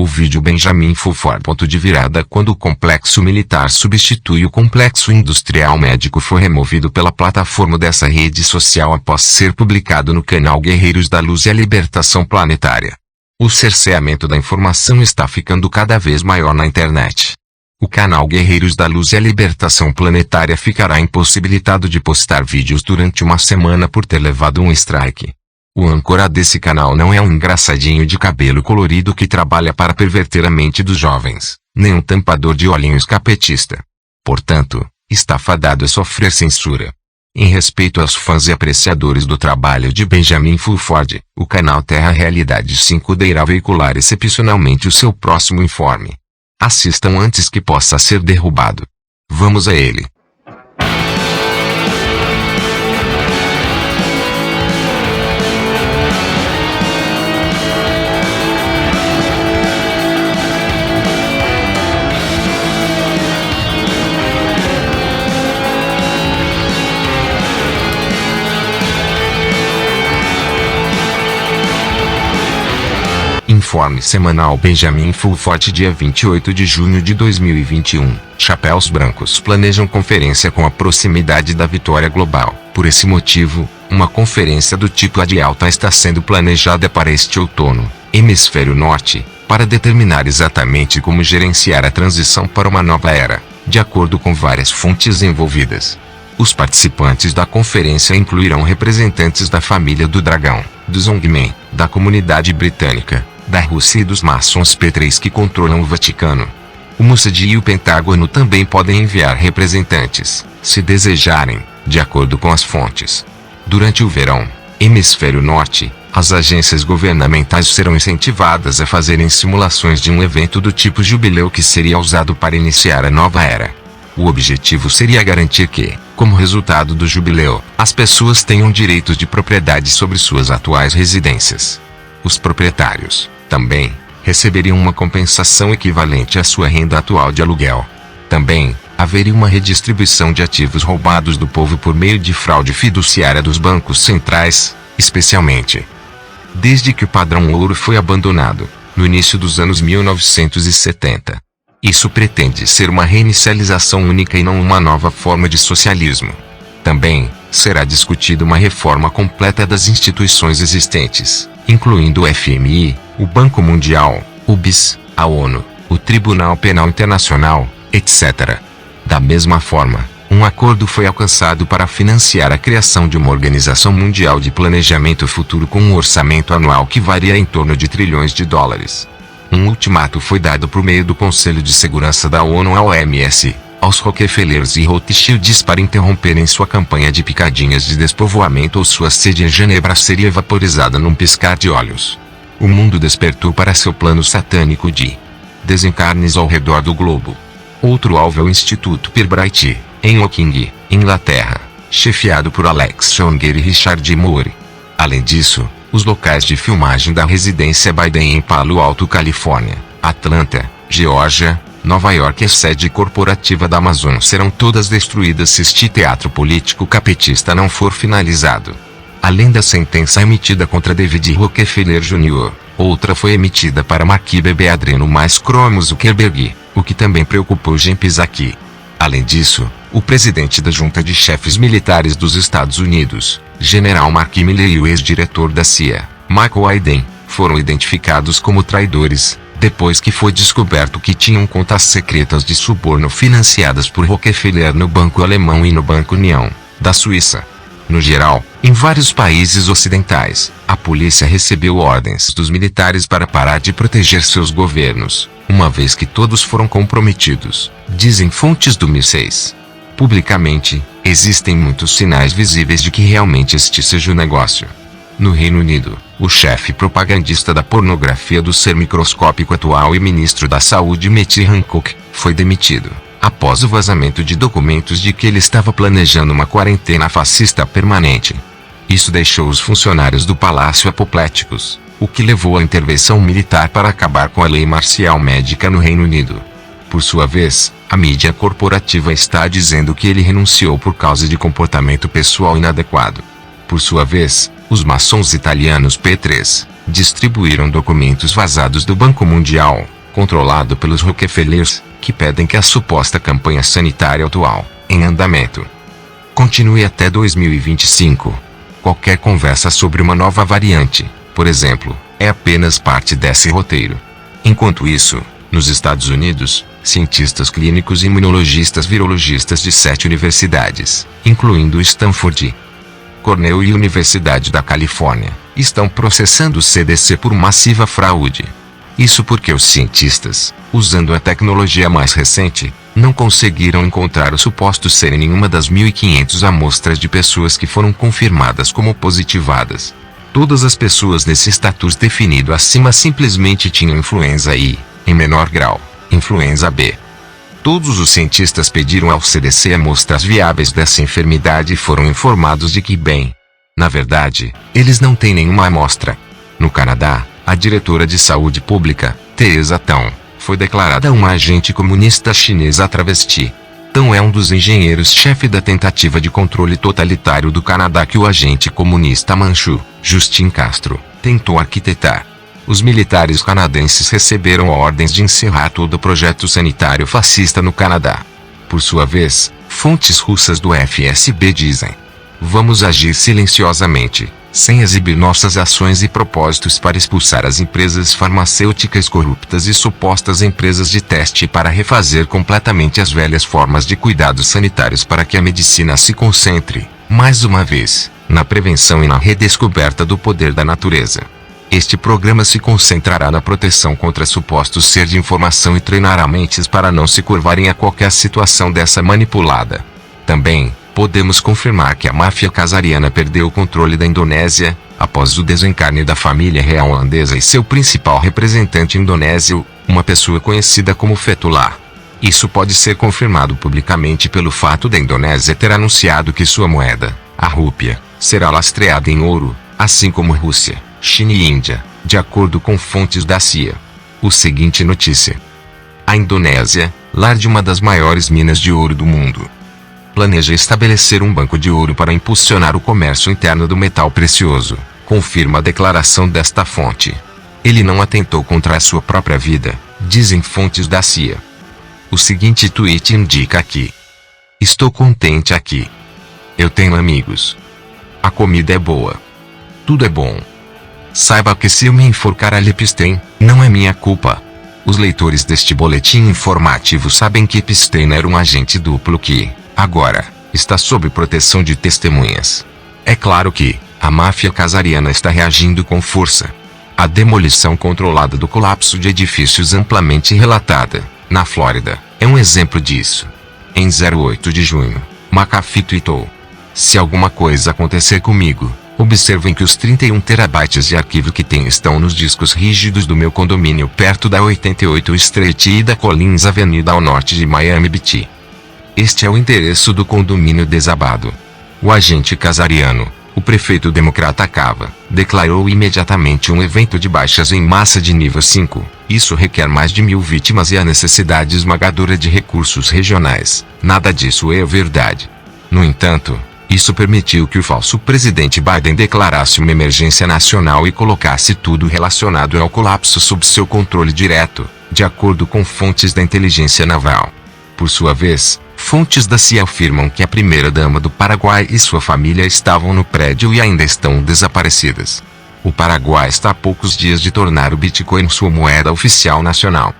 O vídeo Benjamin Fulford. Ponto de virada quando o complexo militar substitui o complexo industrial médico foi removido pela plataforma dessa rede social após ser publicado no canal Guerreiros da Luz e a Libertação Planetária. O cerceamento da informação está ficando cada vez maior na internet. O canal Guerreiros da Luz e a Libertação Planetária ficará impossibilitado de postar vídeos durante uma semana por ter levado um strike. O âncora desse canal não é um engraçadinho de cabelo colorido que trabalha para perverter a mente dos jovens, nem um tampador de olhinhos capetista. Portanto, está fadado a sofrer censura. Em respeito aos fãs e apreciadores do trabalho de Benjamin Fulford, o canal Terra Realidade 5 irá veicular excepcionalmente o seu próximo informe. Assistam antes que possa ser derrubado. Vamos a ele. Informe semanal Benjamin Fulford, dia 28 de junho de 2021. Chapéus brancos planejam conferência com a proximidade da vitória global. Por esse motivo, uma conferência do tipo AD-Alta está sendo planejada para este outono, hemisfério norte, para determinar exatamente como gerenciar a transição para uma nova era, de acordo com várias fontes envolvidas. Os participantes da conferência incluirão representantes da família do Dragão, dos Zongmen, da comunidade britânica, da Rússia e dos maçons P3 que controlam o Vaticano. O Mossad e o Pentágono também podem enviar representantes, se desejarem, de acordo com as fontes. Durante o verão, hemisfério norte, as agências governamentais serão incentivadas a fazerem simulações de um evento do tipo jubileu que seria usado para iniciar a nova era. O objetivo seria garantir que, como resultado do jubileu, as pessoas tenham direitos de propriedade sobre suas atuais residências. Os proprietários, também, receberiam uma compensação equivalente à sua renda atual de aluguel. Também, haveria uma redistribuição de ativos roubados do povo por meio de fraude fiduciária dos bancos centrais, especialmente desde que o padrão ouro foi abandonado, no início dos anos 1970. Isso pretende ser uma reinicialização única e não uma nova forma de socialismo. Também, será discutida uma reforma completa das instituições existentes, incluindo o FMI, o Banco Mundial, o BIS, a ONU, o Tribunal Penal Internacional, etc. Da mesma forma, um acordo foi alcançado para financiar a criação de uma Organização Mundial de Planejamento Futuro com um orçamento anual que varia em torno de trilhões de dólares. Um ultimato foi dado por meio do Conselho de Segurança da ONU à OMS, aos Rockefellers e Rothschilds para interromperem sua campanha de picadinhas de despovoamento ou sua sede em Genebra seria vaporizada num piscar de olhos. O mundo despertou para seu plano satânico de desencarnes ao redor do globo. Outro alvo é o Instituto Pirbright, em Woking, Inglaterra, chefiado por Alex Schonger e Richard Moore. Além disso, os locais de filmagem da residência Biden em Palo Alto, Califórnia, Atlanta, Geórgia, Nova York e a sede corporativa da Amazon serão todas destruídas se este teatro político capetista não for finalizado. Além da sentença emitida contra David Rockefeller Jr., outra foi emitida para Mark Bebê Adreno mais Cromo Zuckerberg, o que também preocupou Jen Psaki. Além disso, o presidente da Junta de Chefes Militares dos Estados Unidos, General Mark Milley, e o ex-diretor da CIA, Michael Hayden, foram identificados como traidores, depois que foi descoberto que tinham contas secretas de suborno financiadas por Rockefeller no Banco Alemão e no Banco União, da Suíça. No geral, em vários países ocidentais, a polícia recebeu ordens dos militares para parar de proteger seus governos, uma vez que todos foram comprometidos, dizem fontes do MI6. Publicamente, existem muitos sinais visíveis de que realmente este seja o negócio. No Reino Unido, o chefe propagandista da pornografia do ser microscópico atual e ministro da Saúde Matt Hancock, foi demitido, após o vazamento de documentos de que ele estava planejando uma quarentena fascista permanente. Isso deixou os funcionários do palácio apopléticos, o que levou à intervenção militar para acabar com a lei marcial médica no Reino Unido. Por sua vez, a mídia corporativa está dizendo que ele renunciou por causa de comportamento pessoal inadequado. Por sua vez, os maçons italianos P3 distribuíram documentos vazados do Banco Mundial, controlado pelos Rockefellers, que pedem que a suposta campanha sanitária atual, em andamento, continue até 2025. Qualquer conversa sobre uma nova variante, por exemplo, é apenas parte desse roteiro. Enquanto isso, nos Estados Unidos, cientistas clínicos e imunologistas virologistas de 7 universidades, incluindo Stanford, Cornell e Universidade da Califórnia, estão processando o CDC por massiva fraude. Isso porque os cientistas, usando a tecnologia mais recente, não conseguiram encontrar o suposto ser em nenhuma das 1.500 amostras de pessoas que foram confirmadas como positivadas. Todas as pessoas nesse status definido acima simplesmente tinham influenza I, em menor grau, influenza B. Todos os cientistas pediram ao CDC amostras viáveis dessa enfermidade e foram informados de que, bem, na verdade, eles não têm nenhuma amostra. No Canadá, a diretora de saúde pública, Teresa Tão, foi declarada uma agente comunista chinesa travesti. Tão é um dos engenheiros-chefe da tentativa de controle totalitário do Canadá que o agente comunista manchu, Justin Castro, tentou arquitetar. Os militares canadenses receberam ordens de encerrar todo o projeto sanitário fascista no Canadá. Por sua vez, fontes russas do FSB dizem: vamos agir silenciosamente, sem exibir nossas ações e propósitos para expulsar as empresas farmacêuticas corruptas e supostas empresas de teste para refazer completamente as velhas formas de cuidados sanitários para que a medicina se concentre, mais uma vez, na prevenção e na redescoberta do poder da natureza. Este programa se concentrará na proteção contra supostos ser de informação e treinará mentes para não se curvarem a qualquer situação dessa manipulada. Também, podemos confirmar que a máfia casariana perdeu o controle da Indonésia, após o desencarne da família real holandesa e seu principal representante indonésio, uma pessoa conhecida como Fethullah. Isso pode ser confirmado publicamente pelo fato da Indonésia ter anunciado que sua moeda, a rúpia, será lastreada em ouro, assim como Rússia, China e Índia, de acordo com fontes da CIA. O seguinte notícia: a Indonésia, lar de uma das maiores minas de ouro do mundo, planeja estabelecer um banco de ouro para impulsionar o comércio interno do metal precioso, confirma a declaração desta fonte. Ele não atentou contra a sua própria vida, dizem fontes da CIA. O seguinte tweet indica aqui: estou contente aqui. Eu tenho amigos. A comida é boa. Tudo é bom. Saiba que se eu me enforcar a Epstein, não é minha culpa. Os leitores deste boletim informativo sabem que Epstein era um agente duplo que, agora, está sob proteção de testemunhas. É claro que a máfia casariana está reagindo com força. A demolição controlada do colapso de edifícios amplamente relatada, na Flórida, é um exemplo disso. Em 08 de junho, McAfee tweetou: se alguma coisa acontecer comigo, observem que os 31 terabytes de arquivo que tenho estão nos discos rígidos do meu condomínio perto da 88 Street e da Collins Avenida ao norte de Miami Beach. Este é o endereço do condomínio desabado. O agente casariano, o prefeito democrata Cava, declarou imediatamente um evento de baixas em massa de nível 5. Isso requer mais de 1.000 vítimas e a necessidade esmagadora de recursos regionais. Nada disso é verdade. No entanto, isso permitiu que o falso presidente Biden declarasse uma emergência nacional e colocasse tudo relacionado ao colapso sob seu controle direto, de acordo com fontes da inteligência naval. Por sua vez, fontes da CIA afirmam que a primeira-dama do Paraguai e sua família estavam no prédio e ainda estão desaparecidas. O Paraguai está a poucos dias de tornar o Bitcoin sua moeda oficial nacional.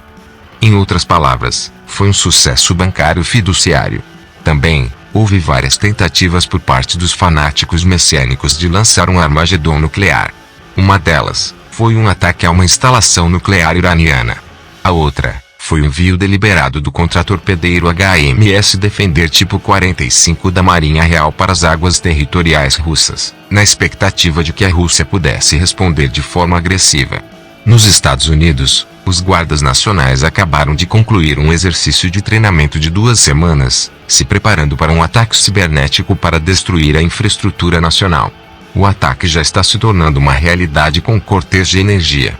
Em outras palavras, foi um sucesso bancário fiduciário. Também, houve várias tentativas por parte dos fanáticos messiânicos de lançar um Armagedon nuclear. Uma delas foi um ataque a uma instalação nuclear iraniana. A outra foi o envio deliberado do contratorpedeiro HMS Defender tipo 45 da Marinha Real para as águas territoriais russas, na expectativa de que a Rússia pudesse responder de forma agressiva. Nos Estados Unidos, os guardas nacionais acabaram de concluir um exercício de treinamento de 2 semanas, se preparando para um ataque cibernético para destruir a infraestrutura nacional. O ataque já está se tornando uma realidade com cortes de energia,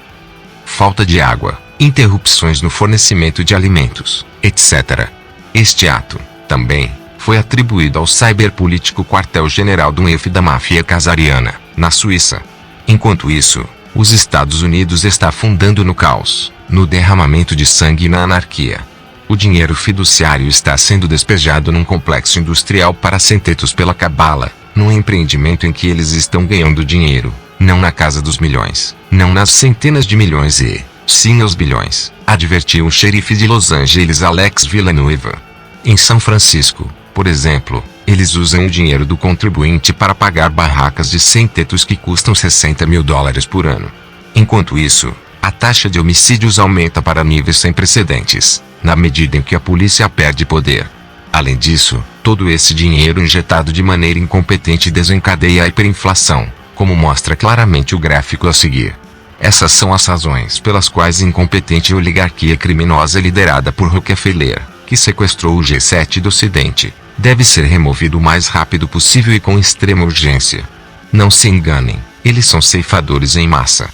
falta de água, interrupções no fornecimento de alimentos, etc. Este ato, também, foi atribuído ao cyberpolítico quartel-general do UEF da máfia casariana, na Suíça. Enquanto isso, os Estados Unidos está afundando no caos, no derramamento de sangue e na anarquia. O dinheiro fiduciário está sendo despejado num complexo industrial para sem-tetos pela cabala, num empreendimento em que eles estão ganhando dinheiro, não na casa dos milhões, não nas centenas de milhões e, sim aos bilhões, advertiu o xerife de Los Angeles Alex Villanueva. Em São Francisco, por exemplo, eles usam o dinheiro do contribuinte para pagar barracas de sem-tetos que custam $60 mil por ano. Enquanto isso, a taxa de homicídios aumenta para níveis sem precedentes, na medida em que a polícia perde poder. Além disso, todo esse dinheiro injetado de maneira incompetente desencadeia a hiperinflação, como mostra claramente o gráfico a seguir. Essas são as razões pelas quais a incompetente oligarquia criminosa liderada por Rockefeller, que sequestrou o G7 do Ocidente, deve ser removido o mais rápido possível e com extrema urgência. Não se enganem, eles são ceifadores em massa.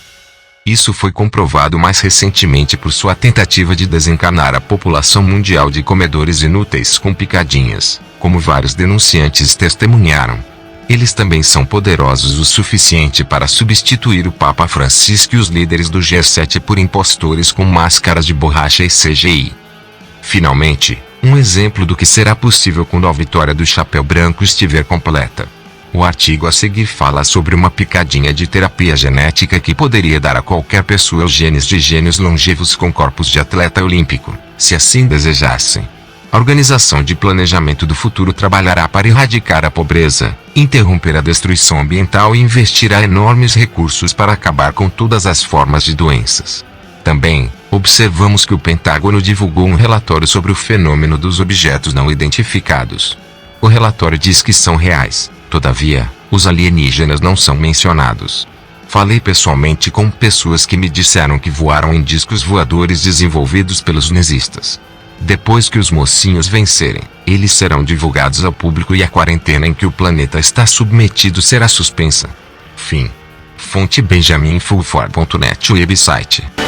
Isso foi comprovado mais recentemente por sua tentativa de desencanar a população mundial de comedores inúteis com picadinhas, como vários denunciantes testemunharam. Eles também são poderosos o suficiente para substituir o Papa Francisco e os líderes do G7 por impostores com máscaras de borracha e CGI. Finalmente, um exemplo do que será possível quando a vitória do Chapéu Branco estiver completa. O artigo a seguir fala sobre uma picadinha de terapia genética que poderia dar a qualquer pessoa os genes de gênios longevos com corpos de atleta olímpico, se assim desejassem. A Organização de Planejamento do Futuro trabalhará para erradicar a pobreza, interromper a destruição ambiental e investirá enormes recursos para acabar com todas as formas de doenças. Também, observamos que o Pentágono divulgou um relatório sobre o fenômeno dos objetos não identificados. O relatório diz que são reais, todavia, os alienígenas não são mencionados. Falei pessoalmente com pessoas que me disseram que voaram em discos voadores desenvolvidos pelos nazistas. Depois que os mocinhos vencerem, eles serão divulgados ao público e a quarentena em que o planeta está submetido será suspensa. Fim. Fonte benjaminfulford.net website.